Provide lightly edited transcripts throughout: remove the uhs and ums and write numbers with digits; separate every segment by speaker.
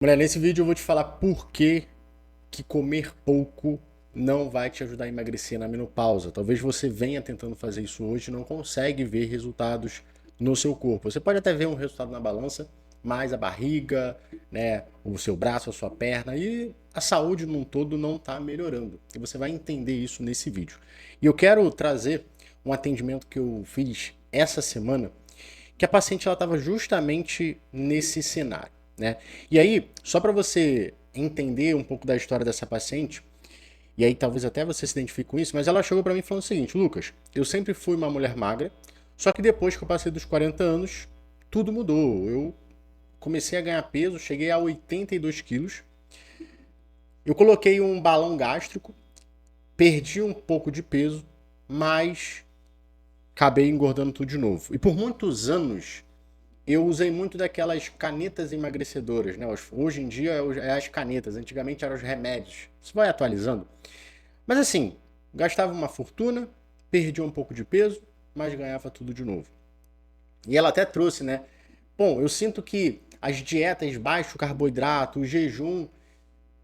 Speaker 1: Mulher, nesse vídeo eu vou te falar por que comer pouco não vai te ajudar a emagrecer na menopausa. Talvez você venha tentando fazer isso hoje e não consegue ver resultados no seu corpo. Você pode até ver um resultado na balança, mas a barriga, né, o seu braço, a sua perna e a saúde num todo não está melhorando. E você vai entender isso nesse vídeo. E eu quero trazer um atendimento que eu fiz essa semana, que a paciente ela estava justamente nesse cenário, né? E aí, só para você entender um pouco da história dessa paciente, e aí talvez até você se identifique com isso, mas ela chegou para mim falando o seguinte: Lucas, eu sempre fui uma mulher magra, só que depois que eu passei dos 40 anos, tudo mudou. Eu comecei a ganhar peso, cheguei a 82 quilos, eu coloquei um balão gástrico, perdi um pouco de peso, mas acabei engordando tudo de novo. E por muitos anos eu usei muito daquelas canetas emagrecedoras, né? Hoje em dia é as canetas, antigamente eram os remédios. Isso vai atualizando. Mas assim, gastava uma fortuna, perdia um pouco de peso, mas ganhava tudo de novo. E ela até trouxe, né? Bom, eu sinto que as dietas baixo carboidrato, o jejum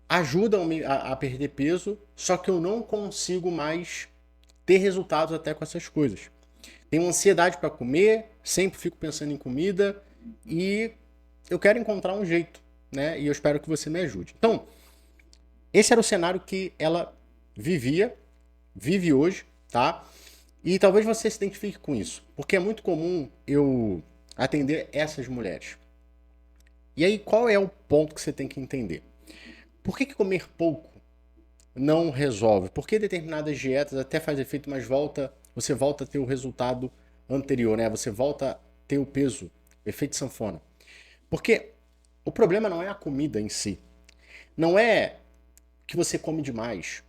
Speaker 1: ajudam a perder peso, só que eu não consigo mais ter resultados até com essas coisas. Tenho ansiedade para comer, sempre fico pensando em comida e eu quero encontrar um jeito, né? E eu espero que você me ajude. Então, esse era o cenário que ela vivia, vive hoje, tá? E talvez você se identifique com isso, porque é muito comum eu atender essas mulheres. E aí, qual é o ponto que você tem que entender? Por que comer pouco não resolve? Por que determinadas dietas até faz efeito, mas você volta a ter o resultado anterior, né? Você volta a ter o peso, efeito sanfona. Porque o problema não é a comida em si. Não é que você come demais.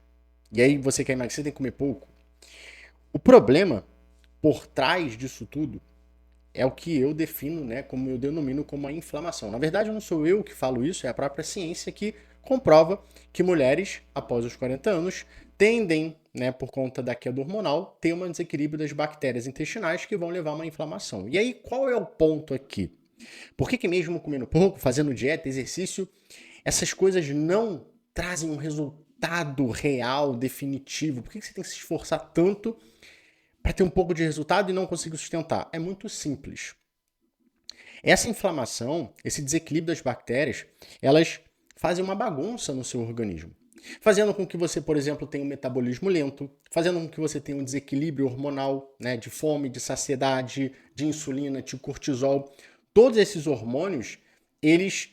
Speaker 1: E aí você quer emagrecer, tem que comer pouco. O problema por trás disso tudo é o que eu defino, né, como eu denomino como a inflamação. Na verdade, não sou eu que falo isso, é a própria ciência que comprova que mulheres após os 40 anos tendem, né, por conta da queda hormonal, ter um desequilíbrio das bactérias intestinais que vão levar a uma inflamação. E aí, qual é o ponto aqui? Por que mesmo comendo pouco, fazendo dieta, exercício, essas coisas não trazem um resultado real, definitivo? Por que você tem que se esforçar tanto para ter um pouco de resultado e não conseguir sustentar? É muito simples. Essa inflamação, esse desequilíbrio das bactérias, elas fazem uma bagunça no seu organismo. Fazendo com que você, por exemplo, tenha um metabolismo lento, fazendo com que você tenha um desequilíbrio hormonal, né, de fome, de saciedade, de insulina, de cortisol. Todos esses hormônios, eles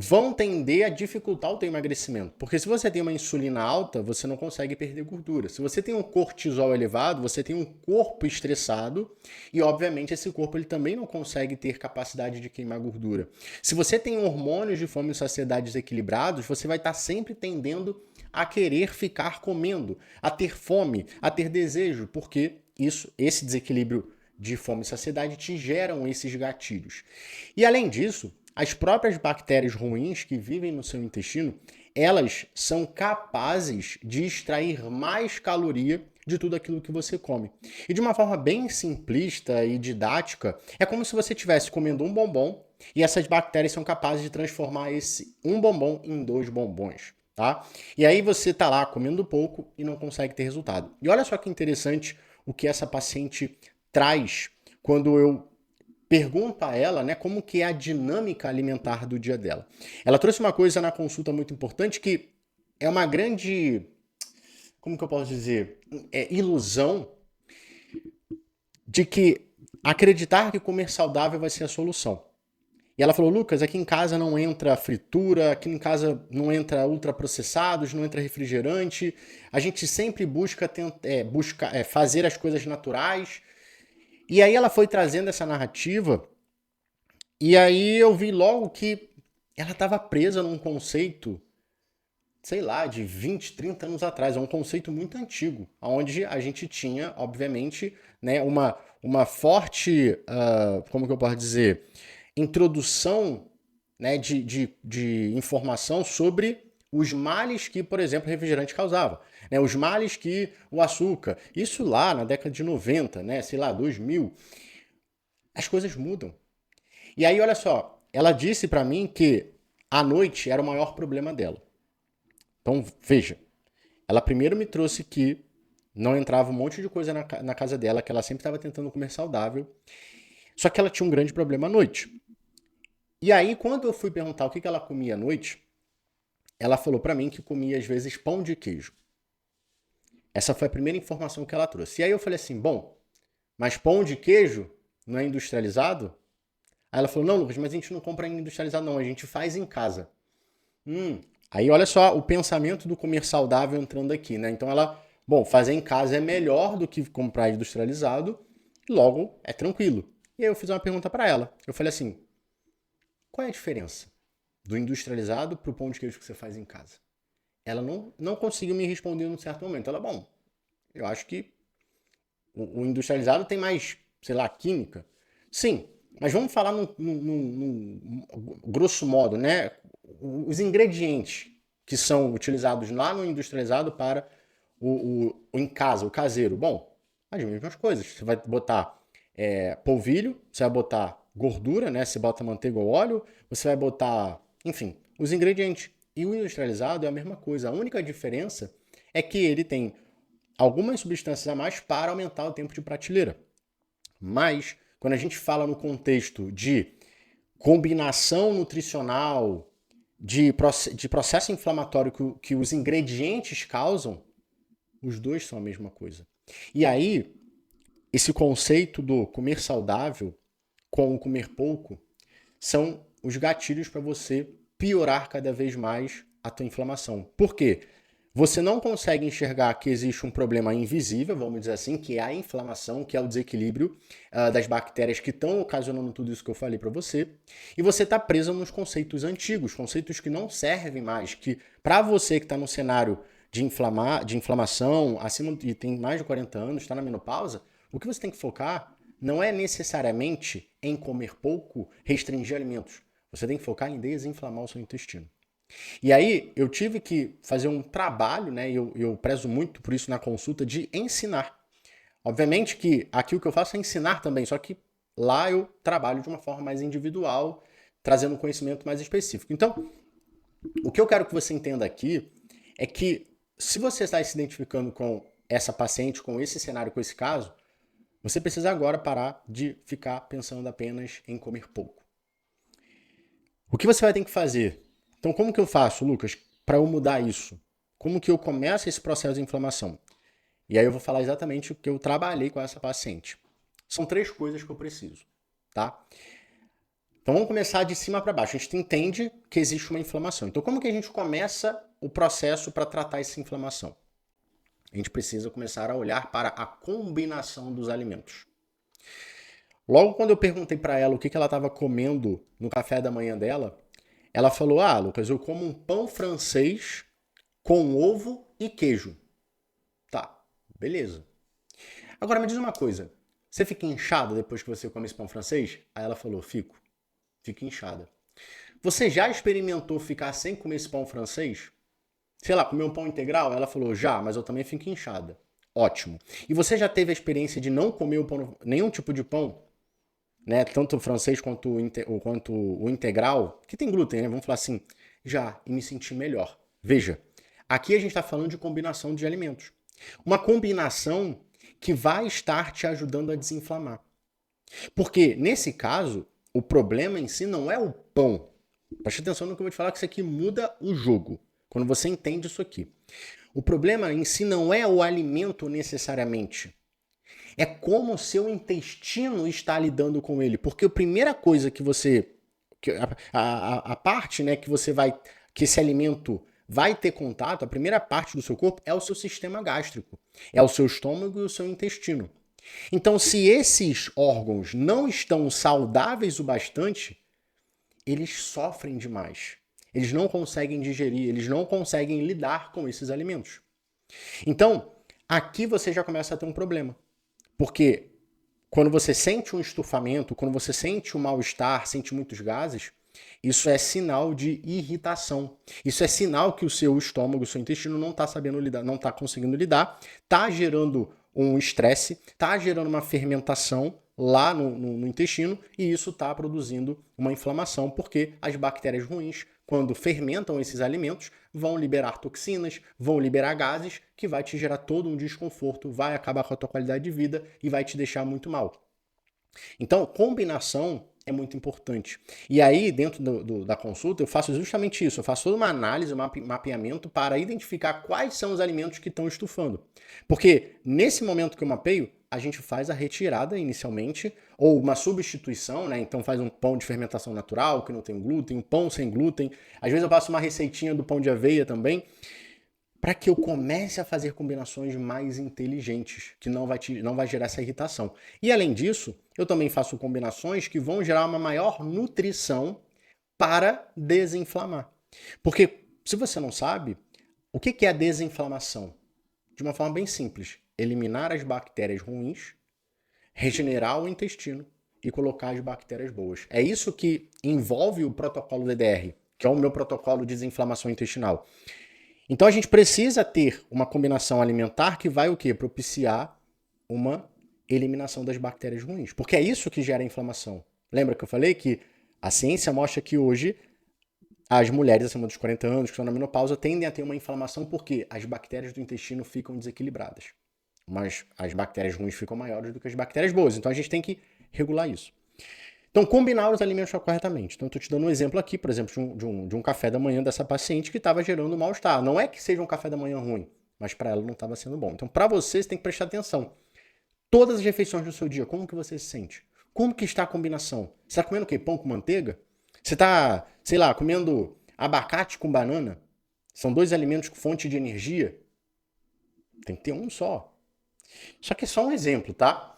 Speaker 1: vão tender a dificultar o teu emagrecimento. Porque se você tem uma insulina alta, você não consegue perder gordura. Se você tem um cortisol elevado, você tem um corpo estressado e, obviamente, esse corpo ele também não consegue ter capacidade de queimar gordura. Se você tem hormônios de fome e saciedade desequilibrados, você vai estar sempre tendendo a querer ficar comendo, a ter fome, a ter desejo, porque esse desequilíbrio de fome e saciedade te geram esses gatilhos. E além disso, as próprias bactérias ruins que vivem no seu intestino, elas são capazes de extrair mais caloria de tudo aquilo que você come. E de uma forma bem simplista e didática, é como se você estivesse comendo um bombom e essas bactérias são capazes de transformar esse um bombom em dois bombons. Tá? E aí você tá lá comendo pouco e não consegue ter resultado. E olha só que interessante o que essa paciente traz quando eu pergunto a ela, né, como que é a dinâmica alimentar do dia dela. Ela trouxe uma coisa na consulta muito importante que é uma grande, como que eu posso dizer, ilusão de que acreditar que comer saudável vai ser a solução. E ela falou: Lucas, aqui em casa não entra fritura, aqui em casa não entra ultraprocessados, não entra refrigerante. A gente sempre busca fazer as coisas naturais. E aí ela foi trazendo essa narrativa, e aí eu vi logo que ela estava presa num conceito, sei lá, de 20, 30 anos atrás. É um conceito muito antigo, onde a gente tinha, obviamente, né, uma forte, como que eu posso dizer, introdução, né, de informação sobre os males que, por exemplo, o refrigerante causava. Né, os males que o açúcar. Isso lá na década de 90, né, sei lá, 2000. As coisas mudam. E aí, olha só, ela disse para mim que À noite era o maior problema dela. Então, veja, ela primeiro me trouxe que não entrava um monte de coisa na casa dela, que ela sempre estava tentando comer saudável, só que ela tinha um grande problema à noite. E aí, quando eu fui perguntar o que ela comia à noite, ela falou para mim que comia às vezes pão de queijo. Essa foi a primeira informação que ela trouxe. E aí eu falei assim, bom, mas pão de queijo não é industrializado? Aí ela falou, não, Lucas, mas a gente não compra industrializado não, a gente faz em casa. Aí olha só o pensamento do comer saudável entrando aqui, né? Então ela, bom, fazer em casa é melhor do que comprar industrializado, logo é tranquilo. E aí eu fiz uma pergunta para ela. Eu falei assim, qual é a diferença do industrializado pro pão de queijo que você faz em casa? Ela não conseguiu me responder num certo momento. Ela, bom, eu acho que o industrializado tem mais, sei lá, química. Sim, mas vamos falar num grosso modo, né? Os ingredientes que são utilizados lá no industrializado para o em casa, o caseiro. Bom, as mesmas coisas. Você vai botar polvilho, você vai botar gordura, né? Você bota manteiga ou óleo, você vai botar, enfim, os ingredientes. E o industrializado é a mesma coisa. A única diferença é que ele tem algumas substâncias a mais para aumentar o tempo de prateleira. Mas, quando a gente fala no contexto de combinação nutricional, de processo inflamatório que os ingredientes causam, os dois são a mesma coisa. E aí, esse conceito do comer saudável com o comer pouco são os gatilhos para você piorar cada vez mais a tua inflamação. Por quê? Você não consegue enxergar que existe um problema invisível, vamos dizer assim, que é a inflamação, que é o desequilíbrio das bactérias que estão ocasionando tudo isso que eu falei para você. E você está preso nos conceitos antigos, conceitos que não servem mais, que para você que está no cenário de inflamação, acima e tem mais de 40 anos, está na menopausa, o que você tem que focar não é necessariamente em comer pouco, restringir alimentos. Você tem que focar em desinflamar o seu intestino. E aí eu tive que fazer um trabalho, né? E eu prezo muito por isso na consulta, de ensinar. Obviamente que aqui o que eu faço é ensinar também, só que lá eu trabalho de uma forma mais individual, trazendo um conhecimento mais específico. Então, o que eu quero que você entenda aqui é que se você está se identificando com essa paciente, com esse cenário, com esse caso, você precisa agora parar de ficar pensando apenas em comer pouco. O que você vai ter que fazer? Então, como que eu faço, Lucas, para eu mudar isso? Como que eu começo esse processo de inflamação? E aí eu vou falar exatamente o que eu trabalhei com essa paciente. São 3 coisas que eu preciso, tá? Então vamos começar de cima para baixo. A gente entende que existe uma inflamação. Então como que a gente começa o processo para tratar essa inflamação? A gente precisa começar a olhar para a combinação dos alimentos. Logo quando eu perguntei para ela o que ela estava comendo no café da manhã dela, ela falou, Lucas, eu como um pão francês com ovo e queijo. Tá, beleza. Agora me diz uma coisa, você fica inchada depois que você come esse pão francês? Aí ela falou, fico inchada. Você já experimentou ficar sem comer esse pão francês? Sei lá, comer um pão integral? Ela falou, já, mas eu também fico inchada. Ótimo. E você já teve a experiência de não comer nenhum tipo de pão? Né? Tanto o francês quanto o integral, que tem glúten, né? Vamos falar assim, já, e me sentir melhor. Veja, aqui a gente está falando de combinação de alimentos. Uma combinação que vai estar te ajudando a desinflamar. Porque, nesse caso, o problema em si não é o pão. Preste atenção no que eu vou te falar, que isso aqui muda o jogo. Quando você entende isso aqui. O problema em si não é o alimento necessariamente. É como o seu intestino está lidando com ele. Porque a primeira coisa que você... A parte, né, que você vai... que esse alimento vai ter contato, a primeira parte do seu corpo é o seu sistema gástrico. É o seu estômago e o seu intestino. Então, se esses órgãos não estão saudáveis o bastante, eles sofrem demais. Eles não conseguem digerir, eles não conseguem lidar com esses alimentos. Então, aqui você já começa a ter um problema. Porque quando você sente um estufamento, quando você sente um mal-estar, sente muitos gases, isso é sinal de irritação. Isso é sinal que o seu estômago, o seu intestino não está sabendo lidar, não está conseguindo lidar, está gerando um estresse, está gerando uma fermentação lá no intestino e isso está produzindo uma inflamação porque as bactérias ruins quando fermentam esses alimentos, vão liberar toxinas, vão liberar gases, que vai te gerar todo um desconforto, vai acabar com a tua qualidade de vida e vai te deixar muito mal. Então, combinação é muito importante. E aí, dentro da consulta, eu faço justamente isso. Eu faço toda uma análise, um mapeamento para identificar quais são os alimentos que estão estufando. Porque nesse momento que eu mapeio, a gente faz a retirada inicialmente, ou uma substituição, né? Então faz um pão de fermentação natural, que não tem glúten, um pão sem glúten. Às vezes eu passo uma receitinha do pão de aveia também, para que eu comece a fazer combinações mais inteligentes, que não vai gerar essa irritação. E além disso, eu também faço combinações que vão gerar uma maior nutrição para desinflamar. Porque, se você não sabe, o que é a desinflamação? De uma forma bem simples, eliminar as bactérias ruins, regenerar o intestino e colocar as bactérias boas. É isso que envolve o protocolo DDR, que é o meu protocolo de desinflamação intestinal. Então a gente precisa ter uma combinação alimentar que vai o quê? Propiciar uma eliminação das bactérias ruins. Porque é isso que gera inflamação. Lembra que eu falei que a ciência mostra que hoje as mulheres acima dos 40 anos que estão na menopausa tendem a ter uma inflamação porque as bactérias do intestino ficam desequilibradas. Mas as bactérias ruins ficam maiores do que as bactérias boas. Então a gente tem que regular isso. Então, combinar os alimentos corretamente. Então, eu estou te dando um exemplo aqui, por exemplo, de um café da manhã dessa paciente que estava gerando mal-estar. Não é que seja um café da manhã ruim, mas para ela não estava sendo bom. Então, para você tem que prestar atenção. Todas as refeições do seu dia, como que você se sente? Como que está a combinação? Você está comendo o quê? Pão com manteiga? Você está, sei lá, comendo abacate com banana? São dois alimentos com fonte de energia? Tem que ter um só. Só que é só um exemplo, tá?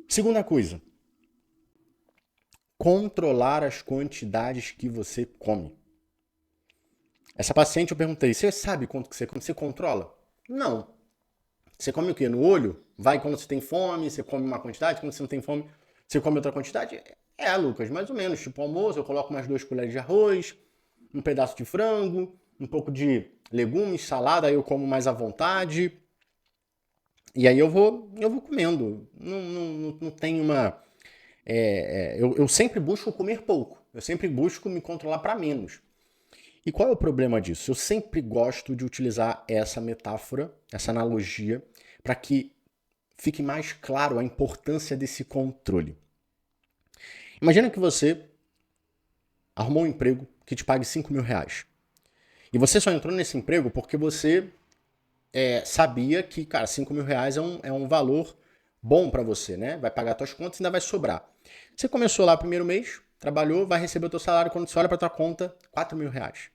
Speaker 1: Segunda coisa. Controlar as quantidades que você come. Essa paciente eu perguntei, você sabe quanto que você come? Você controla? Não. Você come o quê? No olho? Vai quando você tem fome, você come uma quantidade, quando você não tem fome, você come outra quantidade? Lucas, mais ou menos. Tipo, almoço, eu coloco mais 2 colheres de arroz, um pedaço de frango, um pouco de legumes, salada, aí eu como mais à vontade. E aí eu vou comendo. Não tem uma... eu sempre busco comer pouco. Eu sempre busco me controlar para menos. E qual é o problema disso? Eu sempre gosto de utilizar essa metáfora, essa analogia, para que fique mais claro a importância desse controle. Imagina que você arrumou um emprego que te pague 5 mil reais. E você só entrou nesse emprego porque você sabia que, cara, 5 mil reais é um valor bom para você, né? Vai pagar suas contas e ainda vai sobrar. Você começou lá no primeiro mês, trabalhou, vai receber o teu salário, quando você olha para tua conta, 4 mil reais.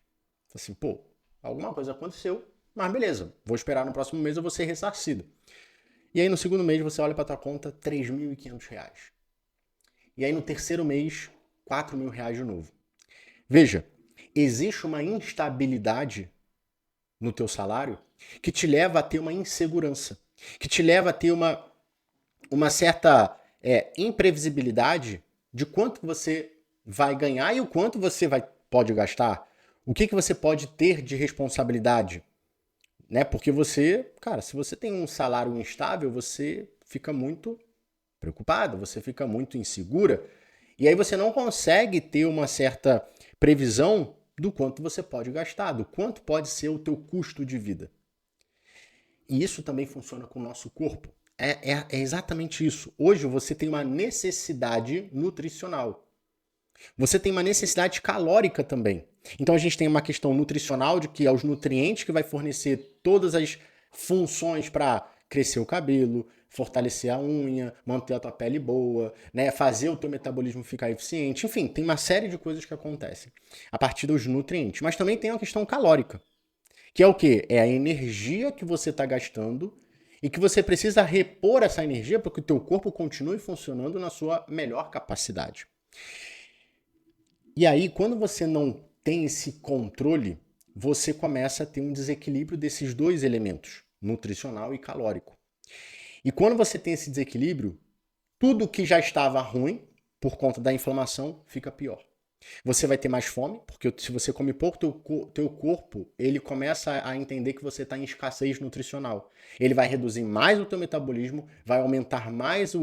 Speaker 1: Assim, pô, alguma coisa aconteceu, mas beleza, vou esperar no próximo mês eu vou ser ressarcido. E aí no segundo mês você olha para tua conta, 3.500 reais. E aí no terceiro mês, 4 mil reais de novo. Veja, existe uma instabilidade no teu salário que te leva a ter uma insegurança, que te leva a ter uma certa imprevisibilidade de quanto você vai ganhar e o quanto você pode gastar. O que você pode ter de responsabilidade? Né? Porque você, cara, se você tem um salário instável, você fica muito preocupado, você fica muito insegura. E aí você não consegue ter uma certa previsão do quanto você pode gastar, do quanto pode ser o teu custo de vida. E isso também funciona com o nosso corpo. É exatamente isso. Hoje você tem uma necessidade nutricional. Você tem uma necessidade calórica também. Então a gente tem uma questão nutricional de que é os nutrientes que vai fornecer todas as funções para crescer o cabelo, fortalecer a unha, manter a tua pele boa, né, fazer o teu metabolismo ficar eficiente. Enfim, tem uma série de coisas que acontecem a partir dos nutrientes. Mas também tem uma questão calórica, que é o quê? É a energia que você está gastando e que você precisa repor essa energia para que o teu corpo continue funcionando na sua melhor capacidade. E aí, quando você não tem esse controle, você começa a ter um desequilíbrio desses dois elementos, nutricional e calórico. E quando você tem esse desequilíbrio, tudo que já estava ruim, por conta da inflamação, fica pior. Você vai ter mais fome, porque se você come pouco, teu corpo ele começa a entender que você está em escassez nutricional. Ele vai reduzir mais o teu metabolismo, vai aumentar mais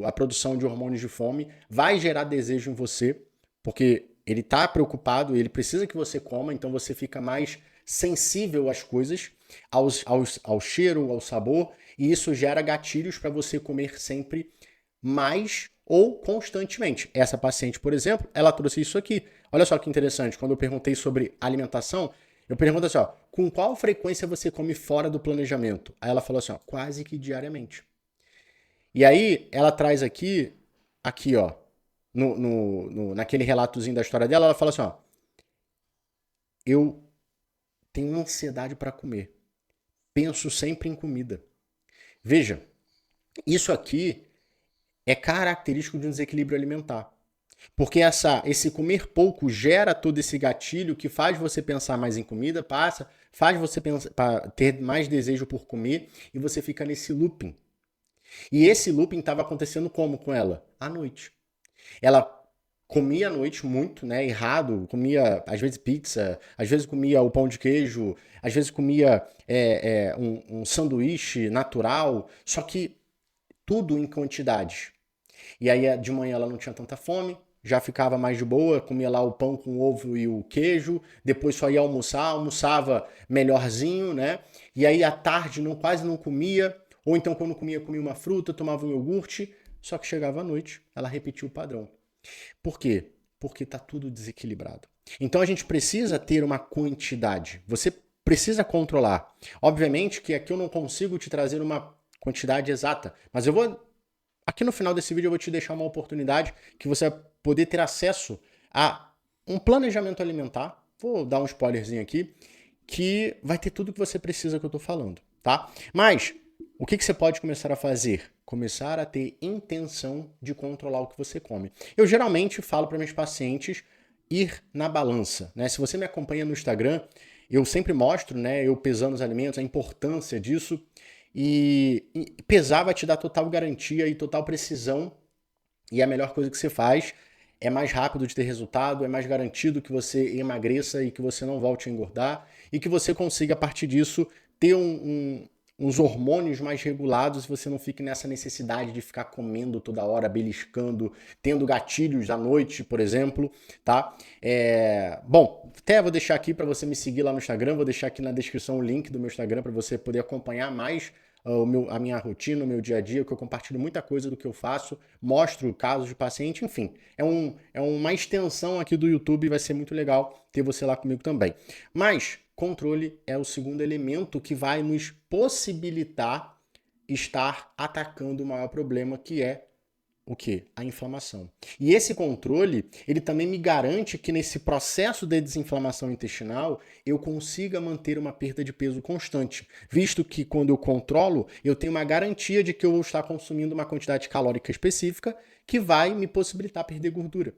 Speaker 1: a produção de hormônios de fome, vai gerar desejo em você, porque ele tá preocupado, ele precisa que você coma, então você fica mais sensível às coisas, ao cheiro, ao sabor, e isso gera gatilhos para você comer sempre mais ou constantemente. Essa paciente, por exemplo, ela trouxe isso aqui. Olha só que interessante, quando eu perguntei sobre alimentação, eu pergunto assim, ó, com qual frequência você come fora do planejamento? Aí ela falou assim, ó, quase que diariamente. E aí ela traz aqui, ó, naquele relatozinho da história dela, ela fala assim, ó, eu tenho ansiedade para comer, penso sempre em comida. Veja, isso aqui é característico de um desequilíbrio alimentar. Porque esse comer pouco gera todo esse gatilho que faz você pensar mais em comida, faz você ter mais desejo por comer e você fica nesse looping. E esse looping estava acontecendo como com ela? À noite. Ela comia à noite muito, né? Errado, comia às vezes pizza, às vezes comia o pão de queijo, às vezes comia um sanduíche natural, só que tudo em quantidade. E aí de manhã ela não tinha tanta fome, já ficava mais de boa, comia lá o pão com ovo e o queijo, depois só ia almoçar, almoçava melhorzinho, né? E aí à tarde quase não comia, ou então quando comia uma fruta, tomava um iogurte, só que chegava à noite, ela repetia o padrão. Por quê? Porque está tudo desequilibrado. Então a gente precisa ter uma quantidade. Você precisa controlar. Obviamente que aqui eu não consigo te trazer uma quantidade exata, mas eu vou aqui no final desse vídeo eu vou te deixar uma oportunidade que você vai poder ter acesso a um planejamento alimentar. Vou dar um spoilerzinho aqui, que vai ter tudo que você precisa que eu tô falando, tá? Mas o que você pode começar a fazer? Começar a ter intenção de controlar o que você come. Eu geralmente falo para meus pacientes ir na balança, né? Se você me acompanha no Instagram, eu sempre mostro, né, eu pesando os alimentos, a importância disso. E pesar vai te dar total garantia e total precisão. E a melhor coisa que você faz é mais rápido de ter resultado, é mais garantido que você emagreça e que você não volte a engordar e que você consiga, a partir disso, ter uns hormônios mais regulados e você não fique nessa necessidade de ficar comendo toda hora, beliscando, tendo gatilhos à noite, por exemplo, tá? Bom, até vou deixar aqui para você me seguir lá no Instagram, vou deixar aqui na descrição o link do meu Instagram para você poder acompanhar mais a minha rotina, o meu dia a dia, que eu compartilho muita coisa do que eu faço, mostro casos de paciente, enfim. É uma extensão aqui do YouTube e vai ser muito legal ter você lá comigo também. Mas controle é o segundo elemento que vai nos possibilitar estar atacando o maior problema, que é o quê? A inflamação. E esse controle, ele também me garante que nesse processo de desinflamação intestinal, eu consiga manter uma perda de peso constante, visto que quando eu controlo, eu tenho uma garantia de que eu vou estar consumindo uma quantidade calórica específica que vai me possibilitar perder gordura.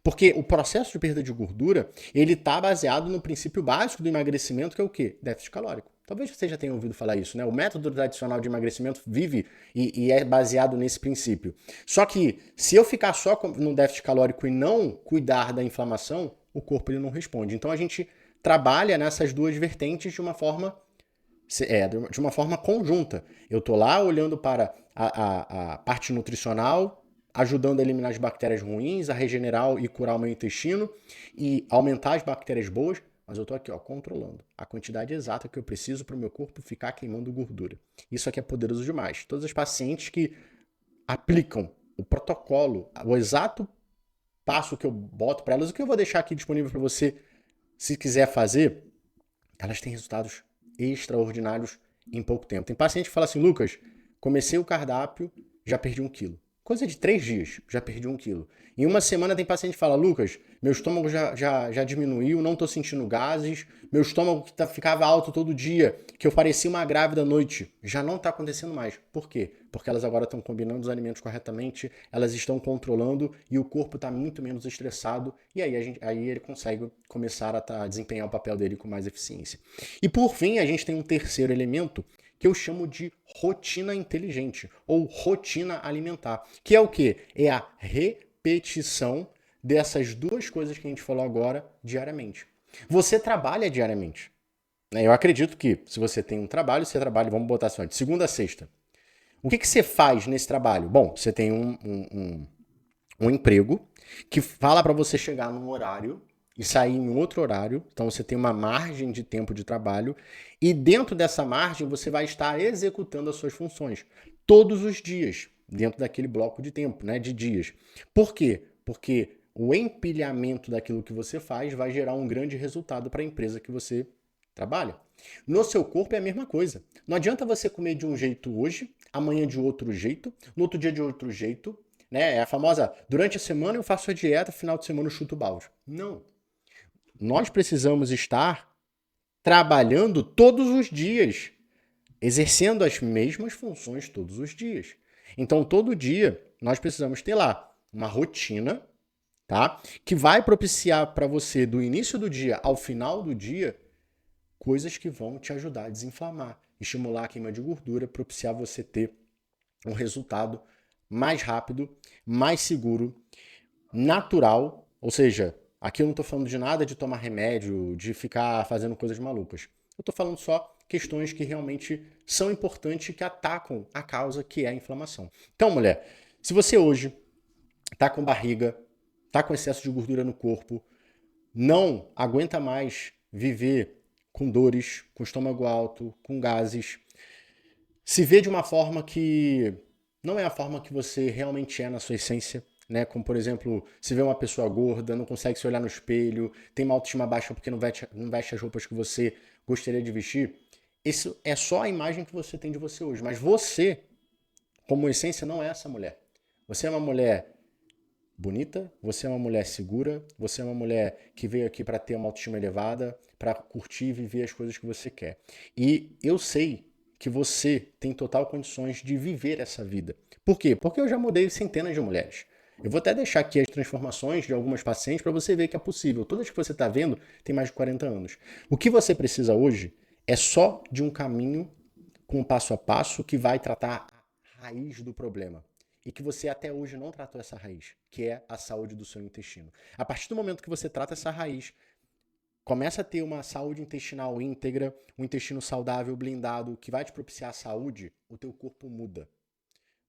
Speaker 1: Porque o processo de perda de gordura, ele está baseado no princípio básico do emagrecimento, que é o quê? Déficit calórico. Talvez você já tenha ouvido falar isso, né? O método tradicional de emagrecimento vive e é baseado nesse princípio. Só que se eu ficar só no déficit calórico e não cuidar da inflamação, o corpo ele não responde. Então a gente trabalha nessas duas vertentes de uma forma conjunta. Eu estou lá olhando para a parte nutricional, ajudando a eliminar as bactérias ruins, a regenerar e curar o meu intestino e aumentar as bactérias boas, mas eu estou aqui, ó, controlando a quantidade exata que eu preciso para o meu corpo ficar queimando gordura. Isso aqui é poderoso demais. Todos os pacientes que aplicam o protocolo, o exato passo que eu boto para elas, o que eu vou deixar aqui disponível para você, se quiser fazer, elas têm resultados extraordinários em pouco tempo. Tem paciente que fala assim, Lucas, comecei o cardápio, já perdi 1 quilo. Coisa de 3 dias, já perdi 1 quilo. Em uma semana tem paciente que fala, Lucas, meu estômago já diminuiu, não estou sentindo gases, meu estômago que ficava alto todo dia, que eu parecia uma grávida à noite, já não está acontecendo mais. Por quê? Porque elas agora estão combinando os alimentos corretamente, elas estão controlando e o corpo está muito menos estressado e aí ele consegue começar a desempenhar o papel dele com mais eficiência. E por fim, a gente tem um terceiro elemento que eu chamo de rotina inteligente ou rotina alimentar, que é o quê? É a repetição dessas duas coisas que a gente falou agora diariamente. Você trabalha diariamente. Eu acredito que se você tem um trabalho, você trabalha, vamos botar assim, de segunda a sexta. O que você faz nesse trabalho? Bom, você tem um emprego que fala para você chegar num horário e sair em outro horário. Então você tem uma margem de tempo de trabalho e dentro dessa margem você vai estar executando as suas funções todos os dias, dentro daquele bloco de tempo, né, de dias. Por quê? Porque o empilhamento daquilo que você faz vai gerar um grande resultado para a empresa que você trabalha. No seu corpo é a mesma coisa. Não adianta você comer de um jeito hoje, amanhã de outro jeito, no outro dia de outro jeito, né? É a famosa, durante a semana eu faço a dieta, final de semana eu chuto o balde. Não. Nós precisamos estar trabalhando todos os dias, exercendo as mesmas funções todos os dias. Então, todo dia, nós precisamos ter lá uma rotina, tá? Que vai propiciar para você, do início do dia ao final do dia, coisas que vão te ajudar a desinflamar, estimular a queima de gordura, propiciar você ter um resultado mais rápido, mais seguro, natural, ou seja, aqui eu não estou falando de nada de tomar remédio, de ficar fazendo coisas malucas. Eu estou falando só questões que realmente são importantes e que atacam a causa que é a inflamação. Então, mulher, se você hoje está com barriga, está com excesso de gordura no corpo, não aguenta mais viver com dores, com estômago alto, com gases, se vê de uma forma que não é a forma que você realmente é na sua essência, né? Como, por exemplo, se vê uma pessoa gorda, não consegue se olhar no espelho, tem uma autoestima baixa porque não veste as roupas que você gostaria de vestir. Isso é só a imagem que você tem de você hoje. Mas você, como essência, não é essa mulher. Você é uma mulher bonita, você é uma mulher segura, você é uma mulher que veio aqui para ter uma autoestima elevada, para curtir e viver as coisas que você quer. E eu sei que você tem total condições de viver essa vida. Por quê? Porque eu já mudei centenas de mulheres. Eu vou até deixar aqui as transformações de algumas pacientes para você ver que é possível. Todas que você está vendo têm mais de 40 anos. O que você precisa hoje é só de um caminho com um passo a passo que vai tratar a raiz do problema e que você até hoje não tratou essa raiz, que é a saúde do seu intestino. A partir do momento que você trata essa raiz, começa a ter uma saúde intestinal íntegra, um intestino saudável, blindado, que vai te propiciar a saúde, o teu corpo muda.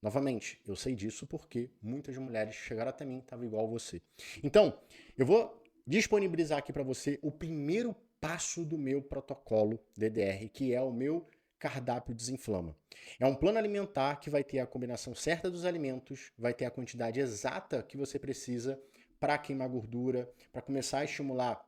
Speaker 1: Novamente, eu sei disso porque muitas mulheres chegaram até mim, estavam igual a você. Então, eu vou disponibilizar aqui para você o primeiro passo do meu protocolo DDR, que é o meu cardápio desinflama. É um plano alimentar que vai ter a combinação certa dos alimentos, vai ter a quantidade exata que você precisa para queimar gordura, para começar a estimular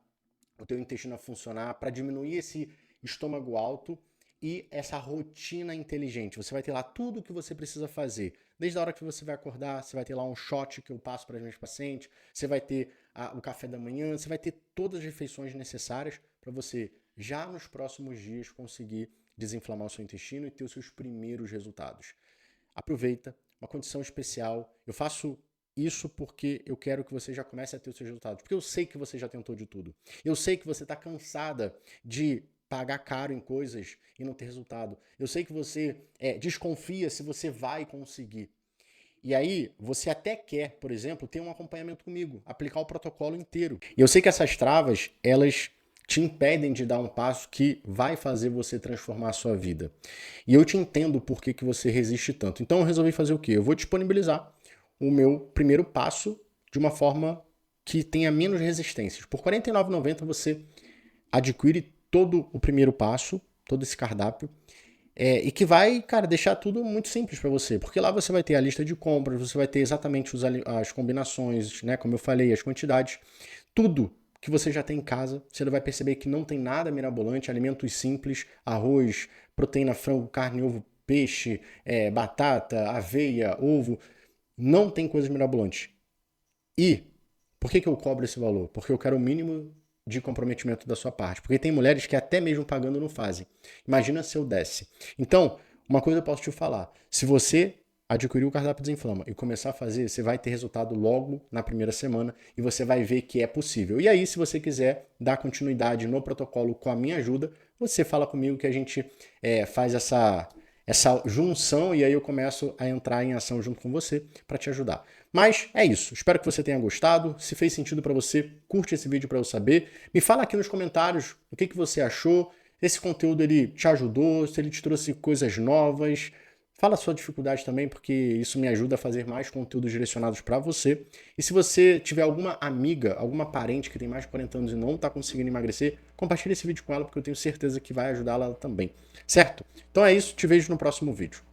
Speaker 1: o teu intestino a funcionar, para diminuir esse estômago alto e essa rotina inteligente. Você vai ter lá tudo o que você precisa fazer. Desde a hora que você vai acordar, você vai ter lá um shot que eu passo para os meus pacientes, você vai ter o café da manhã, você vai ter todas as refeições necessárias para você já nos próximos dias conseguir desinflamar o seu intestino e ter os seus primeiros resultados. Aproveita, uma condição especial. Eu faço isso porque eu quero que você já comece a ter os seus resultados. Porque eu sei que você já tentou de tudo. Eu sei que você está cansada de pagar caro em coisas e não ter resultado. Eu sei que você desconfia se você vai conseguir. E aí, você até quer, por exemplo, ter um acompanhamento comigo, aplicar o protocolo inteiro. E eu sei que essas travas, elas te impedem de dar um passo que vai fazer você transformar a sua vida. E eu te entendo por que você resiste tanto. Então eu resolvi fazer o quê? Eu vou disponibilizar o meu primeiro passo de uma forma que tenha menos resistências. Por R$ 49,90 você adquire todo o primeiro passo, todo esse cardápio, e que vai, cara, deixar tudo muito simples para você, porque lá você vai ter a lista de compras, você vai ter exatamente as combinações, né, como eu falei, as quantidades, tudo que você já tem em casa. Você vai perceber que não tem nada mirabolante, alimentos simples, arroz, proteína, frango, carne, ovo, peixe, batata, aveia, ovo, não tem coisas mirabolantes. E por que eu cobro esse valor? Porque eu quero o mínimo de comprometimento da sua parte. Porque tem mulheres que até mesmo pagando não fazem. Imagina se eu desse. Então, uma coisa eu posso te falar. Se você adquirir o cardápio Desinflama e começar a fazer, você vai ter resultado logo na primeira semana e você vai ver que é possível. E aí, se você quiser dar continuidade no protocolo com a minha ajuda, você fala comigo que a gente faz essa junção e aí eu começo a entrar em ação junto com você para te ajudar. Mas é isso. Espero que você tenha gostado. Se fez sentido para você, curte esse vídeo para eu saber. Me fala aqui nos comentários o que você achou. Esse conteúdo ele te ajudou, se ele te trouxe coisas novas. Fala a sua dificuldade também, porque isso me ajuda a fazer mais conteúdos direcionados para você. E se você tiver alguma amiga, alguma parente que tem mais de 40 anos e não está conseguindo emagrecer, compartilhe esse vídeo com ela, porque eu tenho certeza que vai ajudá-la também. Certo? Então é isso, te vejo no próximo vídeo.